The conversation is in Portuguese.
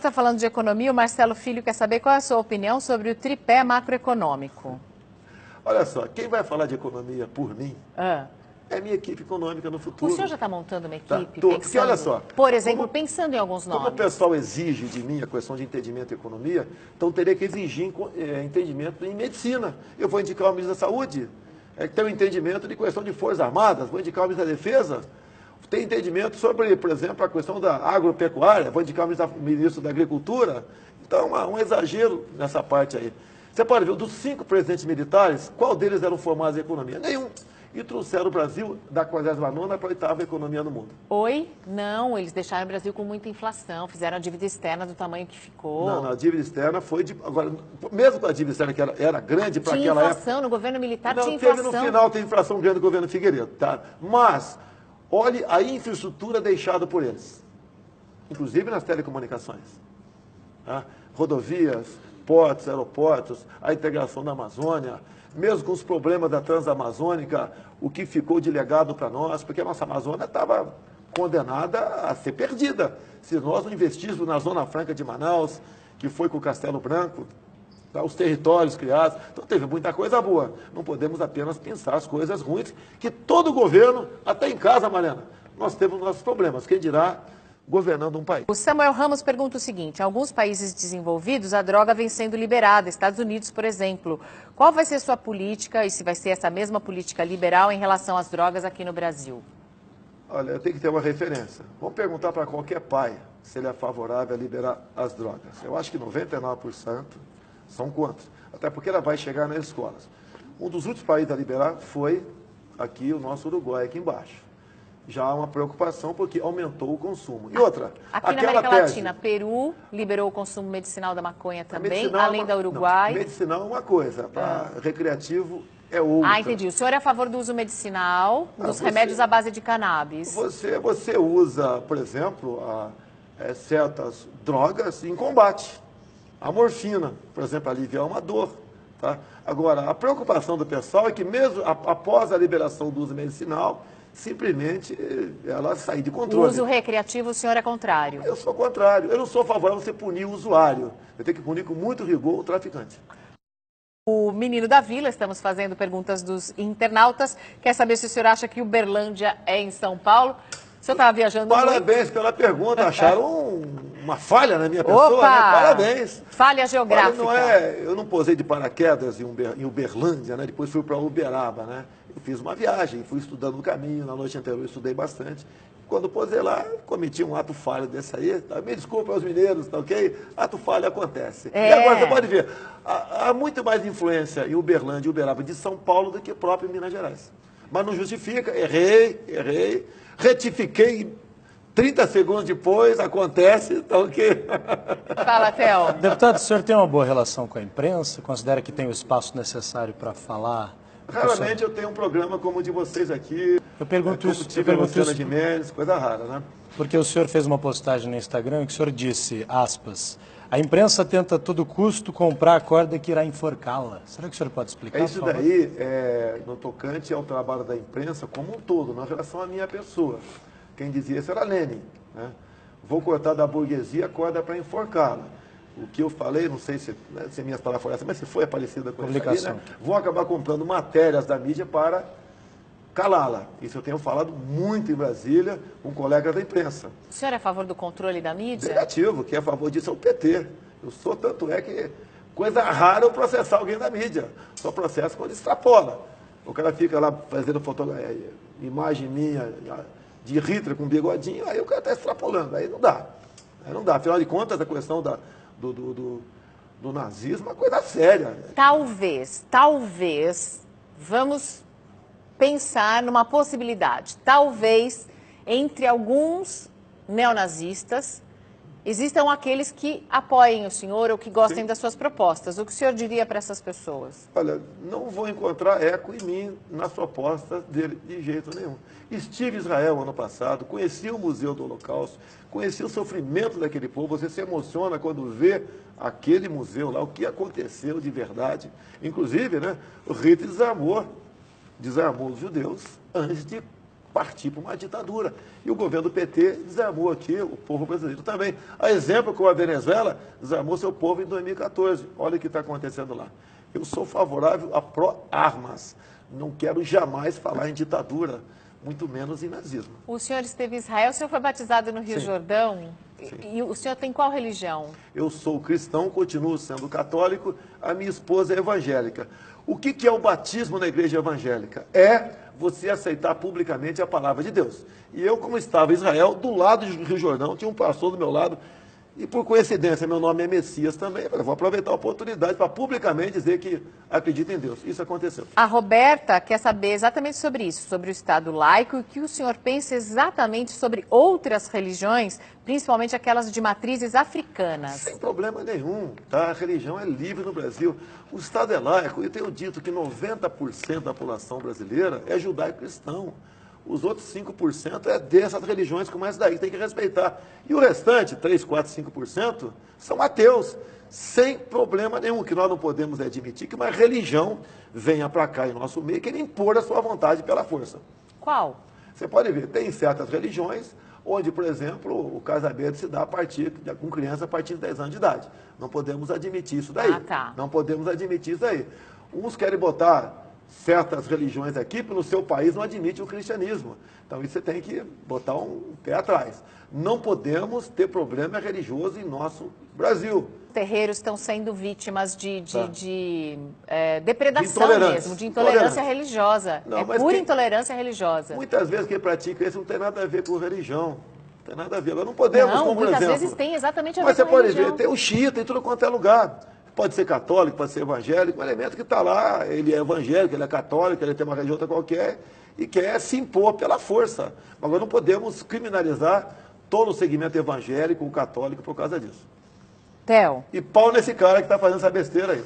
Está falando de economia, o Marcelo Filho quer saber qual é a sua opinião sobre o tripé macroeconômico. Olha só, quem vai falar de economia por mim é a minha equipe econômica no futuro. O senhor já está montando uma equipe? Porque olha só, por exemplo, pensando em alguns nomes. Como o pessoal exige de mim a questão de entendimento em economia, então teria que exigir entendimento em medicina. Eu vou indicar o ministro da Saúde, que tem um entendimento de questão de Forças Armadas, vou indicar o ministro da Defesa, tem entendimento sobre, por exemplo, a questão da agropecuária, vou indicar o ministro da Agricultura. Então, um exagero nessa parte aí. Você pode ver, dos 5 presidentes militares, qual deles eram formados em economia? Nenhum. E trouxeram o Brasil da 49ª para a 8ª economia no mundo. Oi? Não, eles deixaram o Brasil com muita inflação, fizeram a dívida externa do tamanho que ficou. Não, a dívida externa foi de... Agora, mesmo com a dívida externa que era grande para aquela época... Tinha inflação, no governo militar tinha teve inflação. No final tem inflação grande do governo Figueiredo, tá? Mas, olhe a infraestrutura deixada por eles, inclusive nas telecomunicações. Tá? Rodovias, portos, aeroportos, a integração da Amazônia, mesmo com os problemas da Transamazônica, o que ficou de legado para nós, porque a nossa Amazônia estava condenada a ser perdida. Se nós não investíssemos na Zona Franca de Manaus, que foi com o Castelo Branco, tá, os territórios criados, então teve muita coisa boa. Não podemos apenas pensar as coisas ruins, que todo governo, até em casa, Mariana, nós temos nossos problemas. Quem dirá governando um país. O Samuel Ramos pergunta o seguinte: em alguns países desenvolvidos, a droga vem sendo liberada, Estados Unidos, por exemplo. Qual vai ser sua política, e se vai ser essa mesma política liberal em relação às drogas aqui no Brasil? Olha, eu tenho que ter uma referência. Vamos perguntar para qualquer pai se ele é favorável a liberar as drogas. Eu acho que 99% são contra, até porque ela vai chegar nas escolas. Um dos últimos países a liberar foi aqui o nosso Uruguai, aqui embaixo. Já há uma preocupação porque aumentou o consumo. E outra, aqui na América Latina, Peru liberou o consumo medicinal da maconha também, além da Uruguai. Não, medicinal é uma coisa, para recreativo é outra. Ah, entendi. O senhor é a favor do uso medicinal dos remédios à base de cannabis? Você usa, por exemplo, certas drogas em combate. A morfina, por exemplo, aliviar uma dor. Tá? Agora, a preocupação do pessoal é que mesmo após a liberação do uso medicinal, simplesmente ela sair de controle. O uso recreativo, o senhor é contrário? Eu sou contrário. Eu não sou favorável a você punir o usuário. Eu tenho que punir com muito rigor o traficante. O menino da vila, estamos fazendo perguntas dos internautas. Quer saber se o senhor acha que Uberlândia é em São Paulo? O senhor estava viajando Parabéns muito? Pela pergunta. Acharam uma falha na minha pessoa, Opa! né? Parabéns. Falha geográfica. Eu não posei de paraquedas em Uberlândia, né? Depois fui para Uberaba, né? Eu fiz uma viagem, fui estudando no caminho, na noite anterior eu estudei bastante. Quando posei lá, cometi um ato falho desse aí, tá? Me desculpa aos mineiros, tá ok? Ato falho acontece. E agora você pode ver, há muito mais influência em Uberlândia e Uberaba de São Paulo do que próprio em Minas Gerais. Mas não justifica, errei, retifiquei, 30 segundos depois, acontece, tá ok? Fala, Theo. Deputado, o senhor tem uma boa relação com a imprensa? Considera que tem o espaço necessário para falar? Raramente eu tenho um programa como o de vocês aqui. Eu pergunto isso. Tive a Luciana Gimenez, coisa rara, né? Porque o senhor fez uma postagem no Instagram que o senhor disse, aspas, a imprensa tenta a todo custo comprar a corda que irá enforcá-la. Será que o senhor pode explicar? Isso daí, no tocante ao trabalho da imprensa como um todo, na relação à minha pessoa. Quem dizia isso era Lenin, né? Vou cortar da burguesia a corda para enforcá-la. O que eu falei, não sei se minhas palavras foram essas, mas se foi parecida com isso aí, né? Vão acabar comprando matérias da mídia para calá-la. Isso eu tenho falado muito em Brasília com colegas da imprensa. O senhor é a favor do controle da mídia? Negativo, quem é a favor disso é o PT. Eu sou, tanto é que coisa rara eu processar alguém da mídia. Só processo quando extrapola. O cara fica lá fazendo imagem minha de Hitler com bigodinho, aí o cara está extrapolando, aí não dá. Afinal de contas, a questão do nazismo é uma coisa séria. Talvez, vamos pensar numa possibilidade. Talvez, entre alguns neonazistas, existam aqueles que apoiem o senhor ou que gostem das suas propostas. O que o senhor diria para essas pessoas? Olha, não vou encontrar eco em mim nas propostas dele de jeito nenhum. Estive em Israel ano passado, conheci o Museu do Holocausto, conheci o sofrimento daquele povo. Você se emociona quando vê aquele museu lá, o que aconteceu de verdade. Inclusive, né, o Hitler desarmou os judeus antes de partir para uma ditadura. E o governo do PT desarmou aqui o povo brasileiro também. A exemplo como a Venezuela desarmou seu povo em 2014. Olha o que está acontecendo lá. Eu sou favorável a pró-armas. Não quero jamais falar em ditadura, muito menos em nazismo. O senhor esteve em Israel, o senhor foi batizado no Rio Sim. Jordão. Sim. E o senhor tem qual religião? Eu sou cristão, continuo sendo católico, a minha esposa é evangélica. O que é o batismo na igreja evangélica? É você aceitar publicamente a palavra de Deus. E eu, como estava em Israel, do lado do Rio Jordão, tinha um pastor do meu lado, e por coincidência, meu nome é Messias também, eu vou aproveitar a oportunidade para publicamente dizer que acredito em Deus. Isso aconteceu. A Roberta quer saber exatamente sobre isso, sobre o Estado laico, e o que o senhor pensa exatamente sobre outras religiões, principalmente aquelas de matrizes africanas. Sem problema nenhum, tá? A religião é livre no Brasil. O Estado é laico. Eu tenho dito que 90% da população brasileira é judaico-cristão. Os outros 5% é dessas religiões como essa daí, tem que respeitar. E o restante, 3, 4, 5%, são ateus. Sem problema nenhum, que nós não podemos admitir que uma religião venha para cá em nosso meio e queira impor a sua vontade pela força. Qual? Você pode ver, tem certas religiões onde, por exemplo, o casamento se dá com criança a partir de 10 anos de idade. Não podemos admitir isso daí. Tá. Não podemos admitir isso daí. Uns querem botar certas religiões aqui, porque no seu país não admite o cristianismo. Então, isso você tem que botar um pé atrás. Não podemos ter problema religioso em nosso Brasil. Terreiros estão sendo vítimas de depredação mesmo, de intolerância religiosa. Não, é mas pura intolerância religiosa. Muitas vezes quem pratica isso não tem nada a ver com religião. Não tem nada a ver. Nós não podemos, Não, como por muitas exemplo, vezes tem exatamente a ver mas você com pode religião. ver, tem o xiita em tudo quanto é lugar. Pode ser católico, pode ser evangélico, um elemento que está lá, ele é evangélico, ele é católico, ele tem uma religião qualquer e quer se impor pela força. Agora não podemos criminalizar todo o segmento evangélico ou católico por causa disso. Theo. E pau nesse cara que está fazendo essa besteira aí.